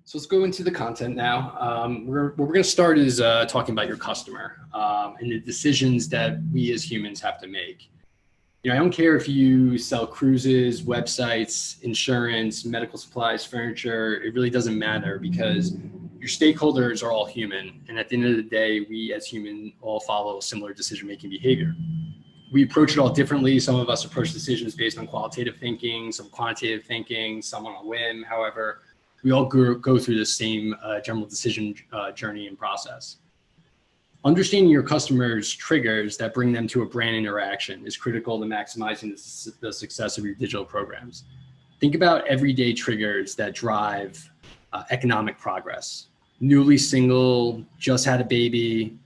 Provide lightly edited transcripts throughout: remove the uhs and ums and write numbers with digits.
So let's go into the content now. What we're going to start is talking about your customer and the decisions that we as humans have to make. I don't care if you sell cruises, websites, insurance, medical supplies, furniture. It really doesn't matter because your stakeholders are all human. And at the end of the day, we as humans all follow similar decision-making behavior. We approach it all differently. Some of us approach decisions based on qualitative thinking, some quantitative thinking, some on a whim. However, we all go through the same general decision journey and process. Understanding your customers' triggers that bring them to a brand interaction is critical to maximizing the success of your digital programs. Think about everyday triggers that drive economic progress. Newly single, just had a baby,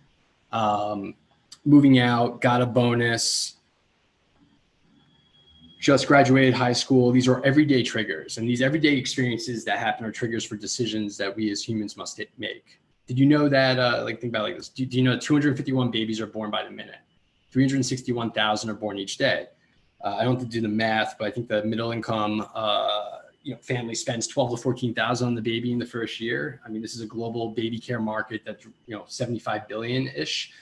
moving out, got a bonus, just graduated high school. These are everyday triggers, and these everyday experiences that happen are triggers for decisions that we as humans must make. Did you know that, think about it like this, do you know 251 babies are born by the minute? 361,000 are born each day. I don't have to do the math, but I think the middle income family spends 12 to 14,000 on the baby in the first year. I mean, this is a global baby care market that's 75 billion-ish.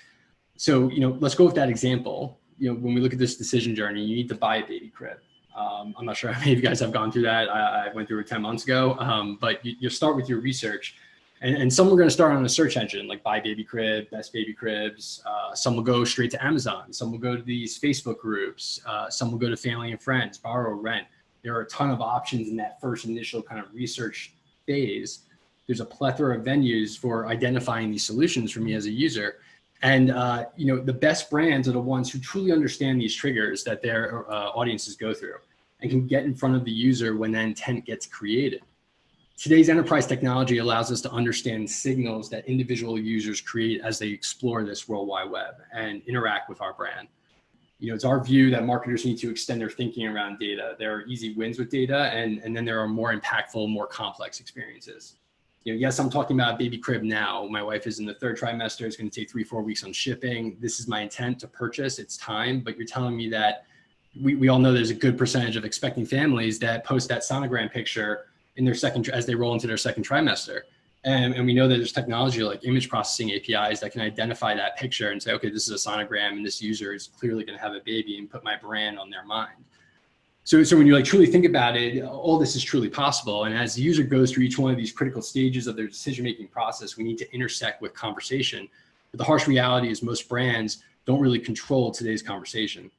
So, let's go with that example. When we look at this decision journey, you need to buy a baby crib. I'm not sure how many of you guys have gone through that. I went through it 10 months ago, but you start with your research. And some are going to start on a search engine like buy baby crib, best baby cribs. Some will go straight to Amazon. Some will go to these Facebook groups. Some will go to family and friends, borrow, rent. There are a ton of options in that first initial kind of research phase. There's a plethora of venues for identifying these solutions for me as a user. And, the best brands are the ones who truly understand these triggers that their audiences go through and can get in front of the user when that intent gets created. Today's enterprise technology allows us to understand signals that individual users create as they explore this World Wide Web and interact with our brand. It's our view that marketers need to extend their thinking around data. There are easy wins with data, and then there are more impactful, more complex experiences. Yes, I'm talking about baby crib now. My wife is in the third trimester. It's going to take 3-4 weeks on shipping. This is my intent to purchase. It's time, but you're telling me that we all know there's a good percentage of expecting families that post that sonogram picture in their as they roll into their second trimester. And we know that there's technology like image processing APIs that can identify that picture and say, okay, this is a sonogram and this user is clearly going to have a baby, and put my brand on their mind. So when you truly think about it, all this is truly possible. And as the user goes through each one of these critical stages of their decision-making process, we need to intersect with conversation. But the harsh reality is most brands don't really control today's conversation.